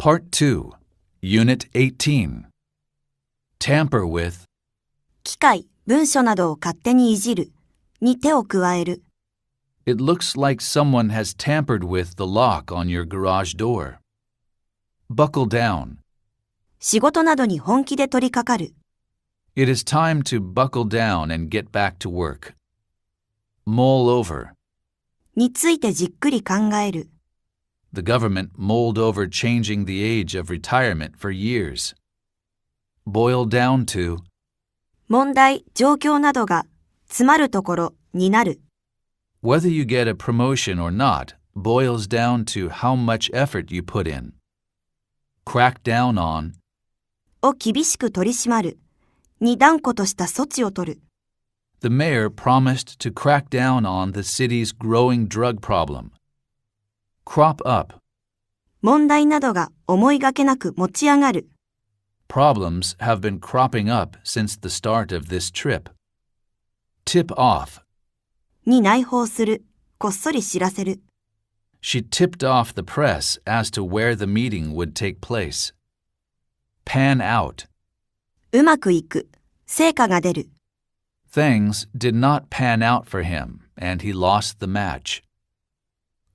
Part 2, Unit 18. Tamper with. 機械、文書などを勝手にいじる、に手を加える。It looks like someone has tampered with the lock on your garage door. Buckle down. 仕事などに本気で取り掛かる。It is time to buckle down and get back to work. Mull over. についてじっくり考える。The government mulled over changing the age of retirement for years. Boil down to. 問題、状況などが、詰まるところ、になる。Whether you get a promotion or not boils down to how much effort you put in. Crack down on. を厳しく取り締まる。に断固とした措置を取る。The mayor promised to crack down on the city's growing drug problem. Crop up. 問題などが思いがけなく持ち上がる。Problems have been cropping up since the start of this trip. Tip off. に内包する。こっそり知らせる。She tipped off the press as to where the meeting would take place. Pan out. うまくいく。成果が出る。Things did not pan out for him, and he lost the match.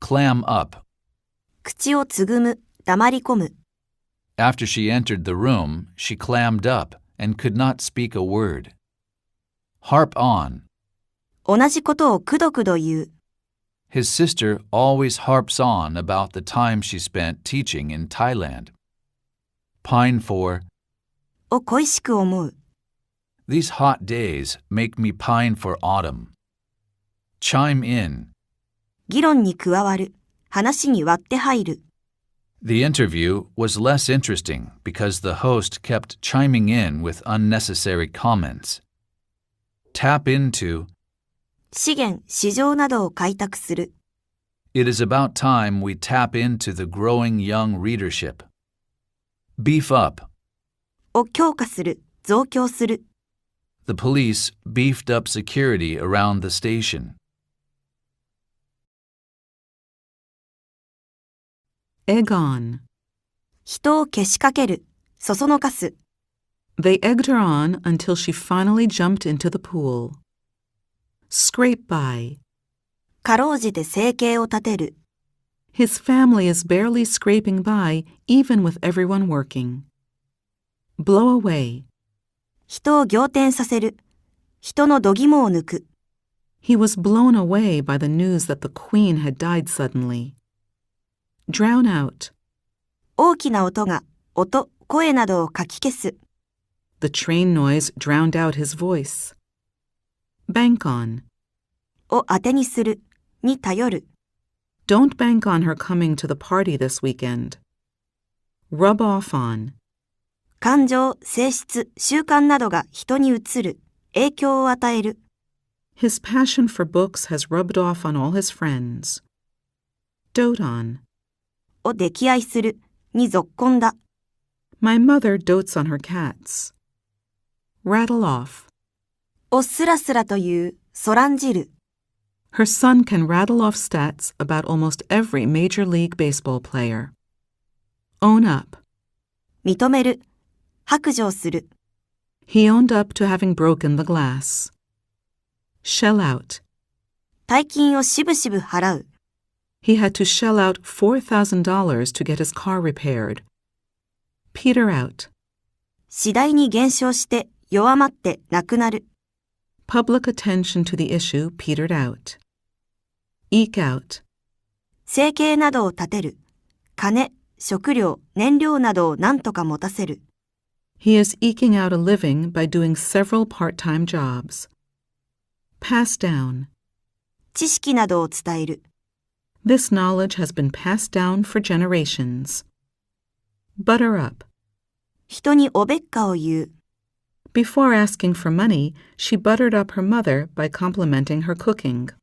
Clam up. 口をつぐむ。黙り込む。After she entered the room, she clammed up and could not speak a word. Harp on. 同じことをくどくど言う。His sister always harps on about the time she spent teaching in Thailand. Pine for. を恋しく思う。These hot days make me pine for autumn. Chime in. 議論に加わる。話に割って入る。The interview was less interesting because the host kept chiming in with unnecessary comments. Tap into. 資源、市場などを開拓する。It is about time we tap into the growing young readership. Beef up. を強化する。増強する。The police beefed up security around the station. Egg on. 人をけしかける。そそのかす。They egged her on until she finally jumped into the pool. Scrape by. かろうじて生計を立てる。His family is barely scraping by even with everyone working. Blow away. 人を仰天させる。人の度肝を抜く。He was blown away by the news that the queen had died suddenly. Drown out. 大きな音が、音、声などをかき消す。The train noise drowned out his voice. Bank on. を当てにする。に頼る。Don't bank on her coming to the party this weekend. Rub off on. 感情、性質、習慣などが人に移る。影響を与える。His passion for books has rubbed off on all his friends. Dote on. を溺愛する。にぞっこんだ。My mother dotes on her cats. Rattle off. をスラスラという。そらんじる。Her son can rattle off stats about almost every Major League Baseball player. Own up. 認める。白状する。He owned up to having broken the glass. Shell out. 大金をしぶしぶ払う。He had to shell out $4,000 to get his car repaired. Peter out. 次第に減少して弱まってなくなる。Public attention to the issue petered out. Eke out. 生計などを立てる。金、食料、燃料などを何とか持たせる。He is eking out a living by doing several part-time jobs. Pass down. 知識などを伝える。This knowledge has been passed down for generations. Butter up. 人におべっかを言う。Before asking for money, she buttered up her mother by complimenting her cooking.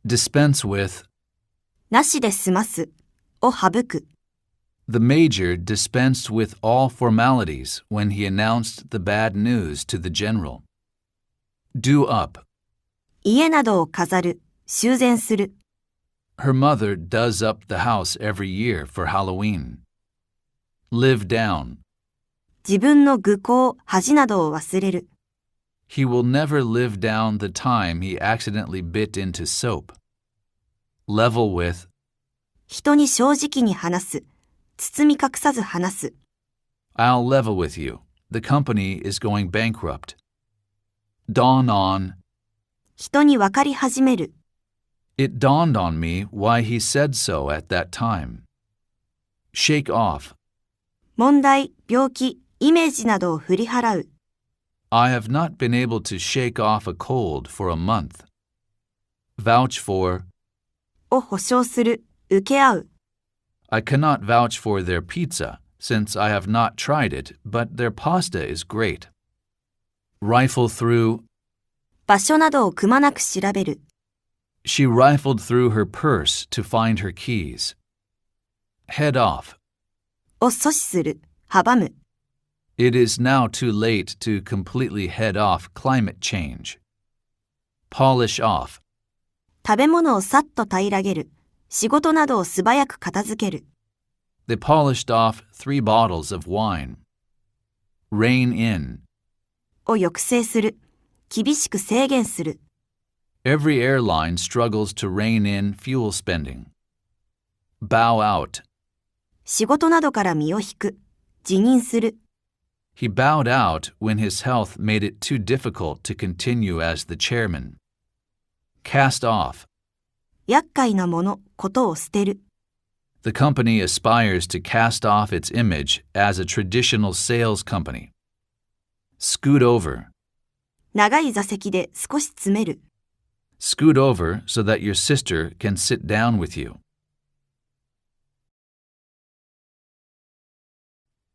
Dispense with. なしで済ます。を省く。The major dispensed with all formalities when he announced the bad news to the general. Do up. 家などを飾る。修繕する。Her mother does up the house every year for Halloween. Live down. 自分の愚行、恥などを忘れる。He will never live down the time he accidentally bit into soap. Level with. 人に正直に話す。包み隠さず話す。I'll level with you. The company is going bankrupt. Dawn on. 人に分かり始める。It dawned on me why he said so at that time. Shake off. 問題、病気、イメージなどを振り払う。I have not been able to shake off a cold for a month. Vouch for. を保証する。受け合う。I cannot vouch for their pizza, since I have not tried it, but their pasta is great. Rifle through. 場所などをくまなく調べる。She rifled through her purse to find her keys. Head off. を阻止する。阻む。It is now too late to completely head off climate change. Polish off. 食べ物をさっと平らげる。仕事などを素早く片付ける。They polished off 3 bottles of wine. Rein in. を抑制する。厳しく制限する。Every airline struggles to rein in fuel spending. Bow out. 仕事などから身を引く。辞任する。He bowed out when his health made it too difficult to continue as the chairman. Cast off. 厄介なもの、ことを捨てる。The company aspires to cast off its image as a traditional sales company. Scoot over. 長い座席で少し詰める。Scoot over so that your sister can sit down with you.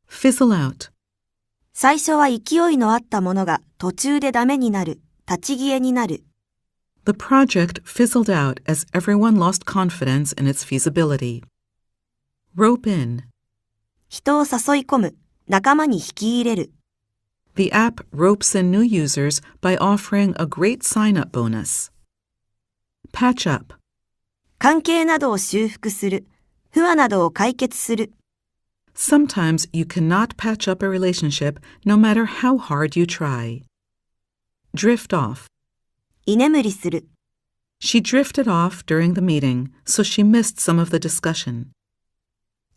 Fizzle out. 最初は勢いのあったものが途中でダメになる。立ち消えになる。The project fizzled out as everyone lost confidence in its feasibility. Rope in. 人を誘い込む。仲間に引き入れる。The app ropes in new users by offering a great sign-up bonus. Patch up. 関係などを修復する。不和などを解決する。Sometimes you cannot patch up a relationship no matter how hard you try. Drift off. 居眠りする。She drifted off during the meeting, so she missed some of the discussion.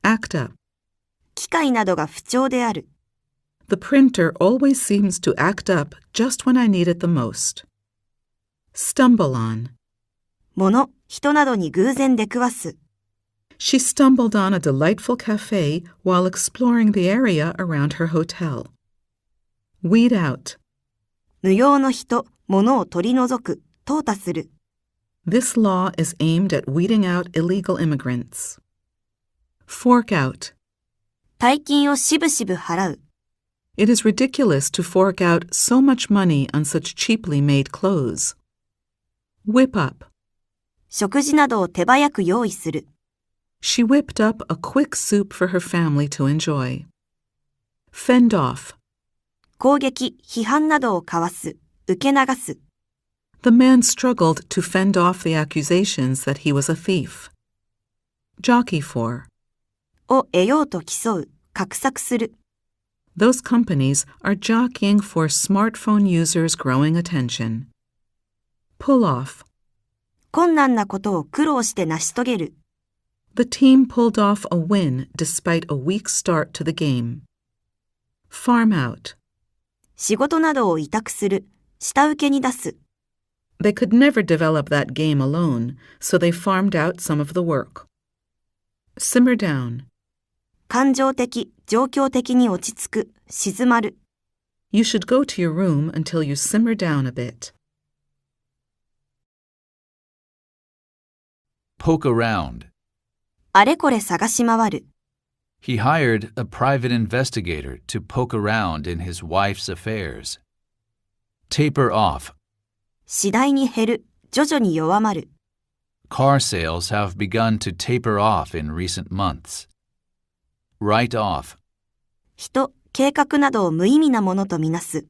Act up. 機械などが不調である。The printer always seems to act up just when I need it the most. Stumble on. 物、人などに偶然出くわす。She stumbled on a delightful cafe while exploring the area around her hotel. Weed out. 無用の人、物を取り除く、淘汰する。This law is aimed at weeding out illegal immigrants. Fork out. 大金をしぶしぶ払う。It is ridiculous to fork out so much money on such cheaply made clothes. Whip up. 食事などを手早く用意する。She whipped up a quick soup for her family to enjoy. Fend off. 攻撃、批判などをかわす。受け流す。The man struggled to fend off the accusations that he was a thief. Jockey for. を得ようと競う。画策する。Those companies are jockeying for smartphone users' growing attention. Pull off. 困難なことを苦労して成し遂げる。The team pulled off a win despite a weak start to the game. Farm out. 仕事などを委託する。下請けに出す。They could never develop that game alone, so they farmed out some of the work. Simmer down. 感情的、状況的に落ち着く。静まる。You should go to your room until you simmer down a bit. Poke around. あれこれ探し回る。He hired a private investigator to poke around in his wife's affairs. Taper off. 次第に減る。徐々に弱まる。Car sales have begun to taper off in recent months. Write off. 人、計画などを無意味なものとみなす。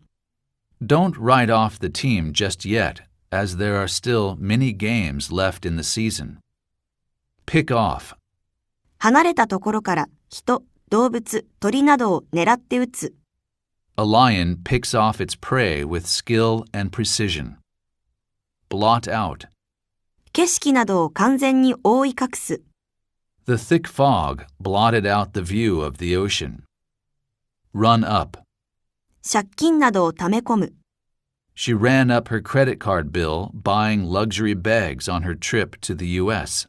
Don't write off the team just yet, as there are still many games left in the season. Pick off. 離れたところから人、動物、鳥などを狙って撃つ。A lion picks off its prey with skill and precision. Blot out. 景色などを完全に覆い隠す。The thick fog blotted out the view of the ocean. Run up. 借金などを溜め込む。She ran up her credit card bill buying luxury bags on her trip to the U.S.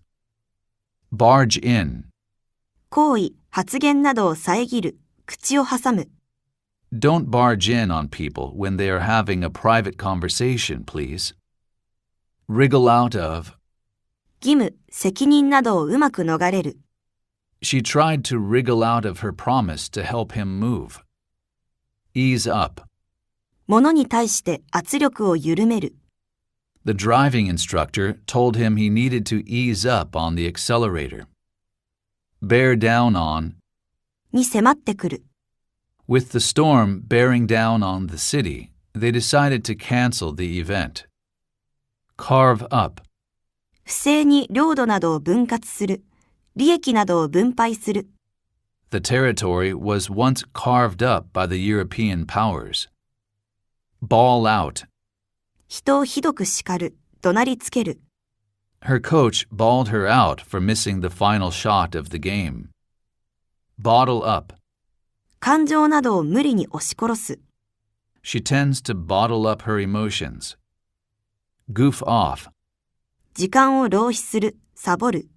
Barge in. 行為、発言などを遮る。口を挟む。Don't barge in on people when they are having a private conversation, please. Wriggle out of. 義務、責任などをうまく逃れる。She tried to wriggle out of her promise to help him move. Ease up. 物に対して圧力を緩める。The driving instructor told him he needed to ease up on the accelerator. Bear down on. に迫ってくる。With the storm bearing down on the city, they decided to cancel the event. Carve up. 不正に領土などを分割する。利益などを分配する。The territory was once carved up by the European powers. Bawl out. 人をひどく叱る。怒鳴りつける。Her coach bawled her out for missing the final shot of the game. Bottle up. 感情などを無理に押し殺す。She tends to bottle up her emotions. Goof off. 時間を浪費する。サボる。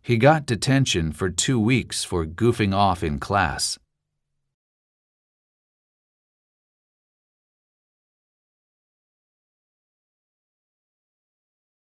He got detention for 2 weeks for goofing off in class.